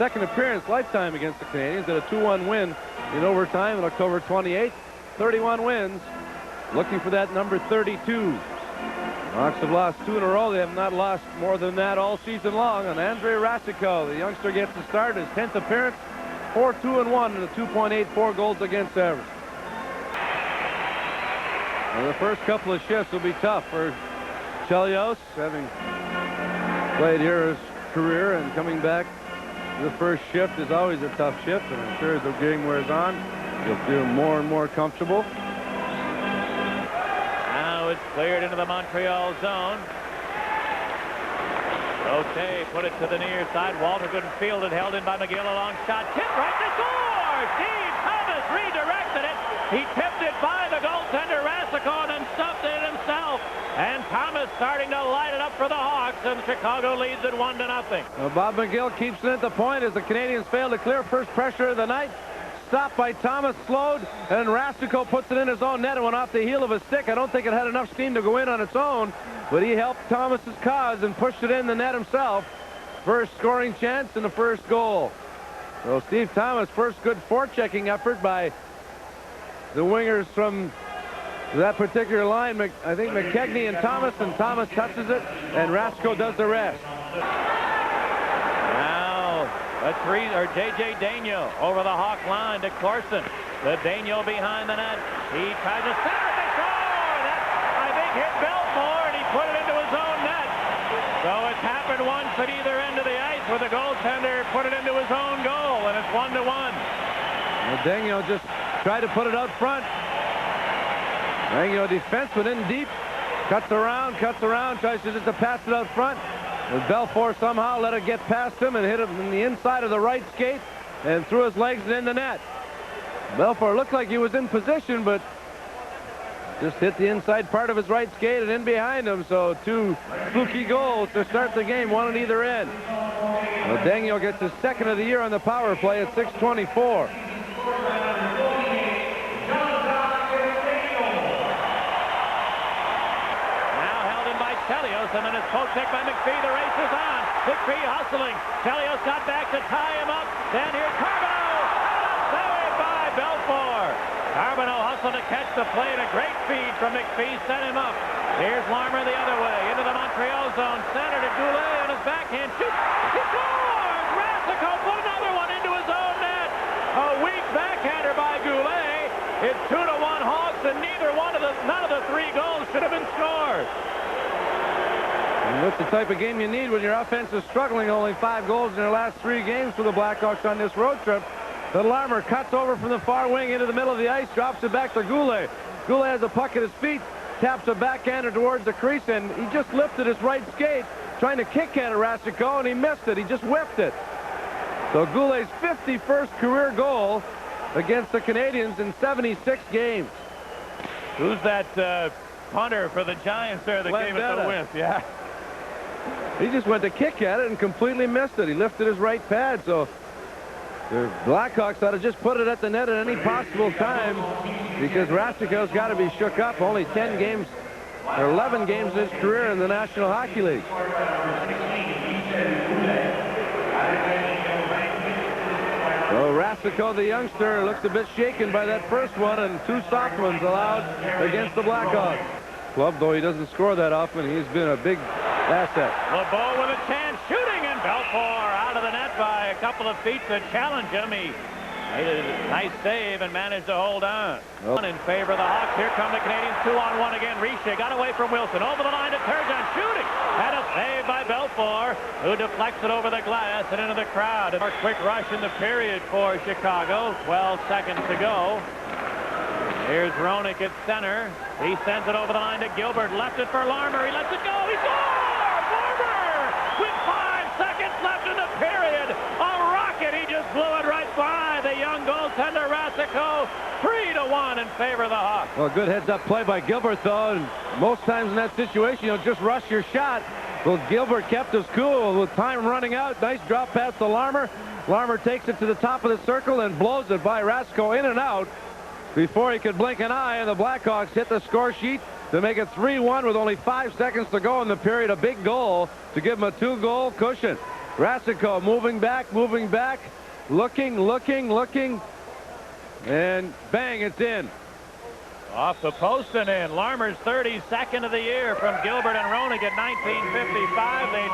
second appearance lifetime against the Canadiens at a 2-1 win in overtime on October 28th. 31 wins. Looking for that number 32. Hawks have lost 2 in a row. They have not lost more than that all season long. And Andre Racicot, the youngster, gets the start. His 10th appearance, 4-2-1 and a 2.84 goals against average. Well, the first couple of shifts will be tough for Chelios, having played here his career, and coming back the first shift is always a tough shift, and I'm sure as the game wears on, you'll feel more and more comfortable. Now it's cleared into the Montreal zone. Okay, put it to the near side. Walter couldn't field it, held in by McGill. A long shot, tipped right to score! Steve Thomas redirected it. He tipped it by the goaltender Racicot and stuffed it himself. And Thomas starting to light it up for the Hawks, and Chicago leads it 1-0. Well, Bob McGill keeps it at the point as the Canadiens fail to clear first pressure of the night. Stopped by Thomas, slowed, and Racicot puts it in his own net. It went off the heel of his stick. I don't think it had enough steam to go in on its own, but he helped Thomas's cause and pushed it in the net himself. First scoring chance and the first goal. So Steve Thomas, first good forechecking effort by the wingers from that particular line. I think McKegney and Thomas touches it, and Racicot does the rest. Now, J.J. Daigneault over the Hawk line to Corson. The Daigneault behind the net. He tries to center it to score. That, I think, hit Belfour, and he put it into his own net. So it's happened once at either end of the ice where the goaltender put it into his own goal, and it's 1-1. Well, Daigneault just tried to put it out front. Daigneault, defenseman in deep, cuts around, tries to just pass it out front. But Belfour somehow let it get past him and hit him in the inside of the right skate and threw his legs in the net. Belfour looked like he was in position, but just hit the inside part of his right skate and in behind him. So 2 fluky goals to start the game, 1 at either end. Well, Daigneault gets his 2nd of the year on the power play at 6:24. Chelios, and then it's poke check by McPhee. The race is on. McPhee hustling. Chelios got back to tie him up. Then here's Carbonneau. Saved by Belfour. Carbonneau hustled to catch the play, and a great feed from McPhee set him up. Here's Larmer the other way into the Montreal zone. Center to Goulet on his backhand. Shoots. He scores! Racicot put another one into his own net. A weak backhander by Goulet. It's 2-1 Hawks, and none of the 3 goals should have been scored. And that's the type of game you need when your offense is struggling. Only 5 goals in their last 3 games for the Blackhawks on this road trip. The Larmer cuts over from the far wing into the middle of the ice, drops it back to Goulet. Goulet has a puck at his feet, taps a backhander towards the crease, and he just lifted his right skate, trying to kick at Racicot, and he missed it. He just whipped it. So Goulet's 51st career goal against the Canadiens in 76 games. Who's that punter for the Giants there that gave it the whiff? Yeah. He just went to kick at it and completely missed it. He lifted his right pad, so the Blackhawks ought to just put it at the net at any possible time, because Racicot's got to be shook up. Only 10 games or 11 games in his career in the National Hockey League. So Racicot, the youngster, looks a bit shaken by that first one, and 2 soft ones allowed against the Blackhawks. Club, though he doesn't score that often, he's been a big asset. LeBeau with a chance, shooting, and Belfour out of the net by a couple of feet to challenge him. He made a nice save and managed to hold on. In favor of the Hawks. Here come the Canadiens, 2-on-1 again. Richer got away from Wilson. Over the line to Turgeon, shooting. And a save by Belfour, who deflects it over the glass and into the crowd. A quick rush in the period for Chicago. 12 seconds to go. Here's Roenick at center. He sends it over the line to Gilbert. Left it for Larmer. He lets it go. He scores! Larmer! With 5 seconds left in the period. A rocket. He just blew it right by the young goaltender Racicot. 3-1 in favor of the Hawks. Well, good heads-up play by Gilbert, though. And most times in that situation, you'll just rush your shot. Well, Gilbert kept his cool with time running out. Nice drop pass to Larmer. Larmer takes it to the top of the circle and blows it by Racicot in and out before he could blink an eye, and the Blackhawks hit the score sheet to make it 3-1 with only 5 seconds to go in the period. A big goal to give them a 2-goal cushion. Racicot moving back, looking, and bang, it's in. Off the post and in. Larmer's 32nd of the year from Gilbert and Roenick at 1955.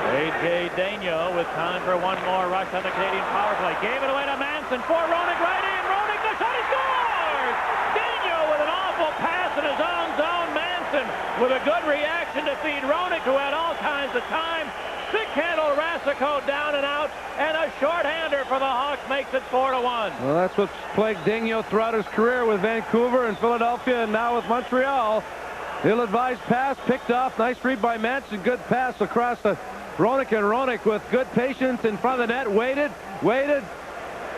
A.J. Daigneault with time for one more rush on the Canadian power play. Gave it away to Manson for Roenick, right in. Roenick, the shot, he scores! Daigneault with an awful pass in his own zone. Manson with a good reaction to feed Roenick, who had all kinds of time. Stick-handle Racicot down and out, and a shorthander for the Hawks makes it 4-1. Well, that's what's plagued Daigneault throughout his career with Vancouver and Philadelphia, and now with Montreal. Ill-advised pass, picked off. Nice read by Manson. Good pass across the Roenick, and Roenick with good patience in front of the net. Waited,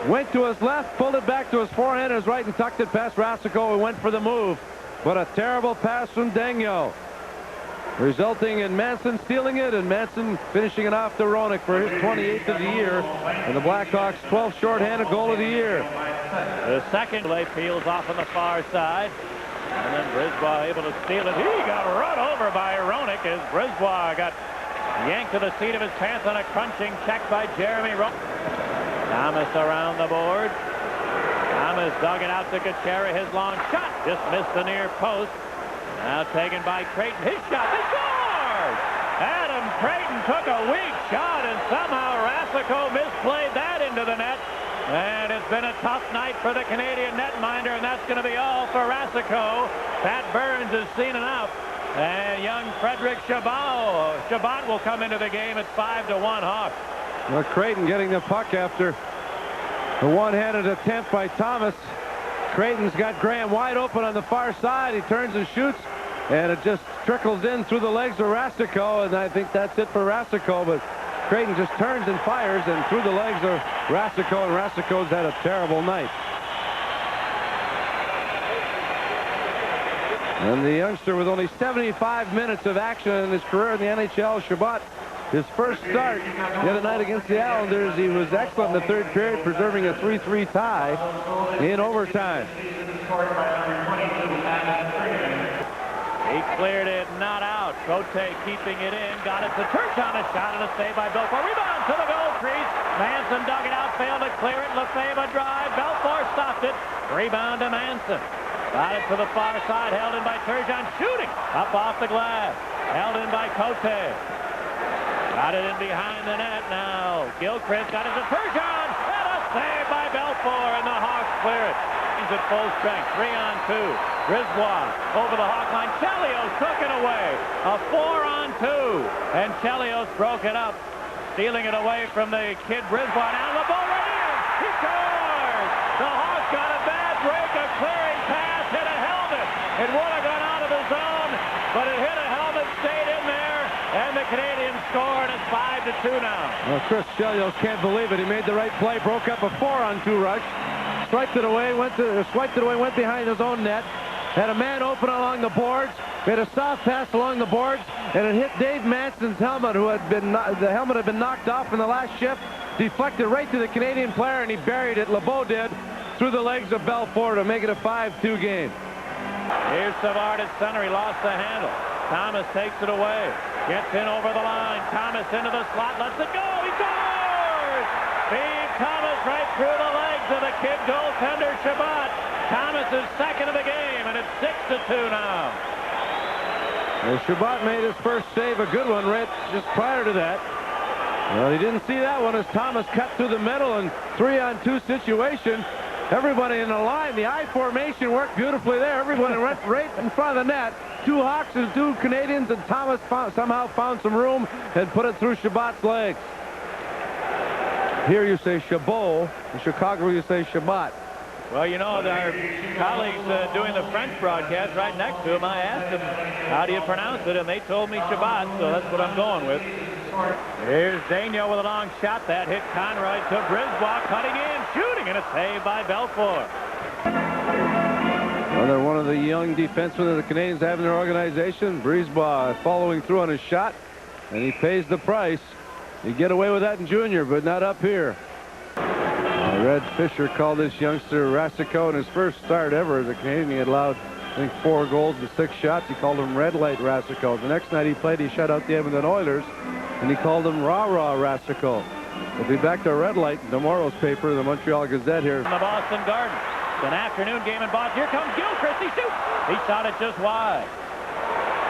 went to his left, pulled it back to his forehand, his right, and tucked it past Racicot and went for the move. But a terrible pass from Daigneault, resulting in Manson stealing it, and Manson finishing it off to Roenick for his 28th of the year, and the Blackhawks' 12th shorthanded goal of the year. The second play peels off on the far side, and then Brisbois able to steal it. He got run over by Roenick as Brisbois got yanked to the seat of his pants on a crunching check by Jeremy Roenick. Thomas around the board. Thomas dug it out to Gutierrez. His long shot just missed the near post. Now taken by Creighton. His shot, they scored! Adam Creighton took a weak shot, and somehow Racicot misplayed that into the net. And it's been a tough night for the Canadian netminder, and that's going to be all for Racicot. Pat Burns has seen it out. And young Frederick Chabot will come into the game at 5-1 Hawks. Well, Creighton getting the puck after the one-handed attempt by Thomas. Creighton's got Graham wide open on the far side. He turns and shoots, and it just trickles in through the legs of Racicot, and I think that's it for Racicot. But Creighton just turns and fires, and through the legs of Racicot, and Racicot's had a terrible night. And the youngster with only 75 minutes of action in his career in the NHL, Chabot, his first start the other night against the Islanders. He was excellent in the third period, preserving a 3-3 tie in overtime. He cleared it, not out. Cote keeping it in, got it to Turgeon, a shot and a save by Belfort. Rebound to the goal crease. Manson dug it out, failed to clear it. Lefebvre drive. Belfort stopped it. Rebound to Manson. Got it to the far side, held in by Turgeon, shooting up off the glass. Held in by Cote. Got it in behind the net now. Gilchrist got it to Turgeon, and a save by Belfort, and the Hawks clear it. He's at full strength, 3-on-2. Brisbois over the Hawk line. Chelios took it away. A 4-on-2, and Chelios broke it up, stealing it away from the kid Brisbois. Now the ball right in. He scores. The Hawks got a bad break, a clearing pass, hit a helmet. It would have gone out of the zone, but it hit a helmet, stayed in there, and the Canadiens scored. It's 5-2 now. Well, Chris Chelios can't believe it. He made the right play, broke up a 4-on-2 rush, swiped it away, went behind his own net, had a man open along the boards, made a soft pass along the boards, and it hit Dave Manson's helmet, who had been the helmet had been knocked off in the last shift, deflected right to the Canadian player, and he buried it. LeBeau did, through the legs of Belfort to make it a 5-2 game. Here's Savard at center. He lost the handle. Thomas takes it away. Gets in over the line. Thomas into the slot. Lets it go. He scores! Feed Thomas right through the legs of the kid goaltender Chabot. Thomas is second of the game, and it's 6-2 now. Well, Chabot made his first save, a good one, right just prior to that. Well, he didn't see that one as Thomas cut through the middle, and 3-on-2 situation. Everybody in the line, the I formation worked beautifully there. Everybody went right in front of the net. Two Hawks and two Canadiens, and Thomas somehow found some room and put it through Chabot's legs. Here you say Chabot. In Chicago, you say Chabot. Well, you know, our colleagues doing the French broadcast right next to him, I asked them, how do you pronounce it? And they told me Chabot, so that's what I'm going with. Here's Daigneault with a long shot. That hit Conroy to Brisbois, cutting in, shooting, and a save by Belfort. Another one of the young defensemen that the Canadiens have in their organization. Brisbois following through on his shot, and he pays the price. You get away with that in junior, but not up here. Red Fisher called this youngster Racicot in his first start ever as a Canadian. He had allowed I think 4 goals to 6 shots. He called him red light Racicot. The next night he played, he shut out the Edmonton Oilers, and he called him rah-rah Racicot. We'll be back to red light in tomorrow's paper, the Montreal Gazette here. From the Boston Garden. It's an afternoon game in Boston. Here comes Gilchrist. He shoots. He shot it just wide.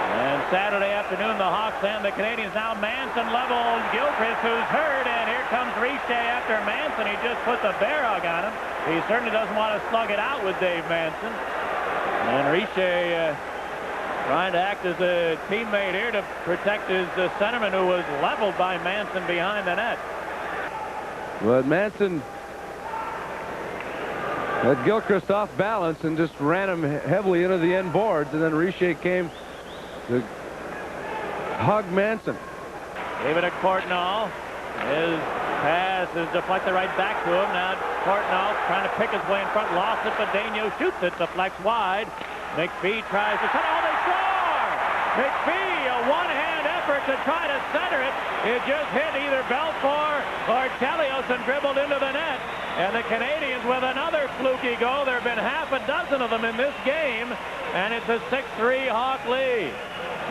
And Saturday afternoon, the Hawks and the Canadiens. Now Manson levels Gilchrist, who's hurt, and here comes Ricicot after Manson. He just put the bear hug on him. He certainly doesn't want to slug it out with Dave Manson. And Ricicot trying to act as a teammate here to protect his centerman, who was leveled by Manson behind the net. But Manson had Gilchrist off balance and just ran him heavily into the end boards, and then Ricicot came to hug Manson. Gave it to Courtnall. His pass is deflected right back to him. Now Courtnall trying to pick his way in front. Lost it, but Daigneault shoots it. Deflects wide. McPhee tries to center. Oh, they score! McPhee, a one-hand effort to try to center it. It just hit either Belfour or Chelios and dribbled into the net. And the Canadiens with another fluky goal. There have been half a dozen of them in this game. And it's a 6-3 Hawk lead.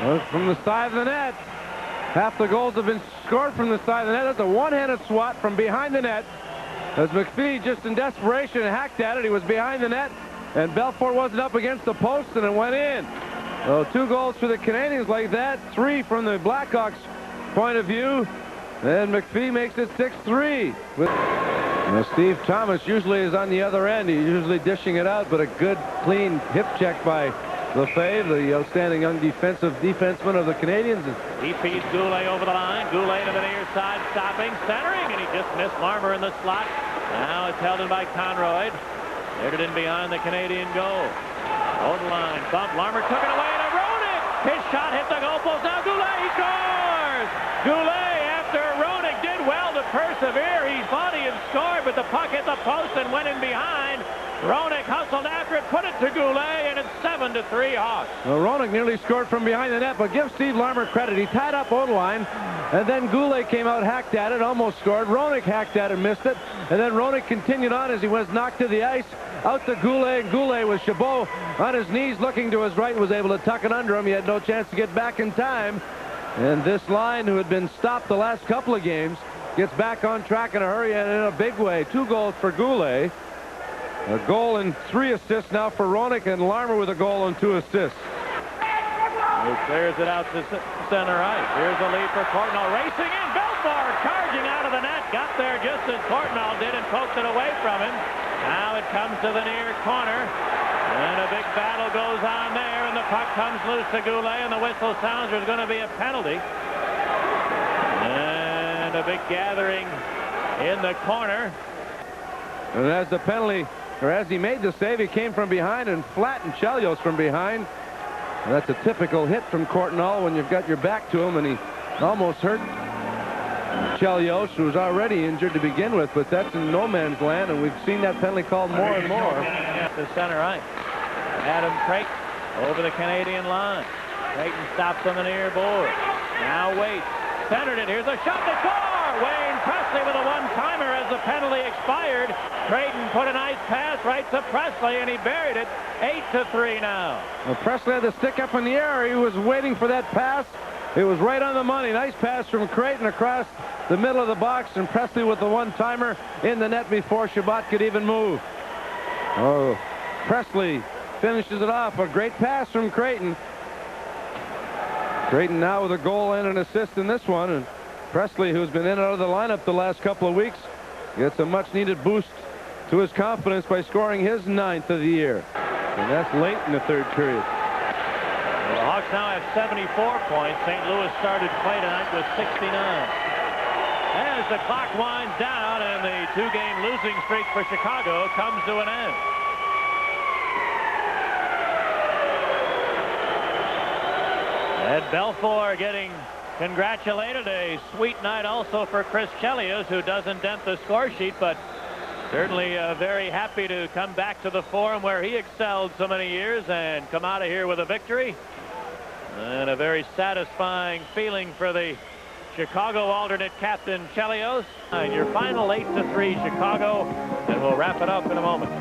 Well, from the side of the net. Half the goals have been scored from the side of the net. That's a one-handed swat from behind the net. As McPhee, just in desperation, hacked at it. He was behind the net, and Belfour wasn't up against the post, and it went in. So 2 goals for the Canadiens like that. 3 from the Blackhawks' point of view. And McPhee makes it 6-3. Steve Thomas usually is on the other end. He's usually dishing it out, but a good, clean hip check by Lefebvre, the outstanding young defenseman of the Canadiens. He feeds Goulet over the line. Goulet to the near side, stopping, centering, and he just missed Larmer in the slot. Now it's held in by Conroy. There's it in behind the Canadian goal. Over the line, bump. Larmer took it away to Roenick. His shot hit the goalpost. Now Goulet, he scores! Goulet, after Roenick did well to persevere, he thought he had scored, but the puck hit the post and went in behind. Roenick hustled after it, put it to Goulet, and it's 7-3 Hawks. Well, Roenick nearly scored from behind the net, but give Steve Larmer credit. He tied up Odeline, and then Goulet came out, hacked at it, almost scored. Roenick hacked at it, missed it, and then Roenick continued on as he was knocked to the ice. Out to Goulet, and Goulet with Chabot on his knees looking to his right, was able to tuck it under him. He had no chance to get back in time. And this line, who had been stopped the last couple of games, gets back on track in a hurry and in a big way. 2 goals for Goulet. A goal and 3 assists now for Roenick, and Larmer with a goal and 2 assists. He clears it out to center ice. Here's the lead for Courtnall. Racing in. Belfour charging out of the net. Got there just as Courtnall did and poked it away from him. Now it comes to the near corner. And a big battle goes on there. And the puck comes loose to Goulet. And the whistle sounds. There's going to be a penalty. And a big gathering in the corner. And as the penalty, or as he made the save, he came from behind and flattened Chelios from behind. And that's a typical hit from Courtnall when you've got your back to him, and he almost hurt Chelios, who was already injured to begin with, but that's in no man's land, and we've seen that penalty called more and more. The center ice. Adam Creighton over the Canadian line. Creighton stops on the near board. Now waits. Centered it. Here's a shot to score. Wayne Presley with a one-timer as the penalty expired. Creighton put a nice pass right to Presley, and he buried it. 8-3 now. Well, Presley had the stick up in the air. He was waiting for that pass. It was right on the money. Nice pass from Creighton across the middle of the box, and Presley with the one-timer in the net before Chabot could even move. Oh, Presley finishes it off. A great pass from Creighton. Creighton now with a goal and an assist in this one, and Presley, who's been in and out of the lineup the last couple of weeks, gets a much-needed boost to his confidence by scoring his 9th of the year. And that's late in the 3rd period. Well, the Hawks now have 74 points. St. Louis started play tonight with 69. As the clock winds down and the 2-game losing streak for Chicago comes to an end. Ed Belfour getting congratulated. A sweet night also for Chris Chelios, who doesn't dent the score sheet, but certainly very happy to come back to the Forum where he excelled so many years and come out of here with a victory. And a very satisfying feeling for the Chicago alternate captain Chelios. And your final 8-3 Chicago, and we'll wrap it up in a moment.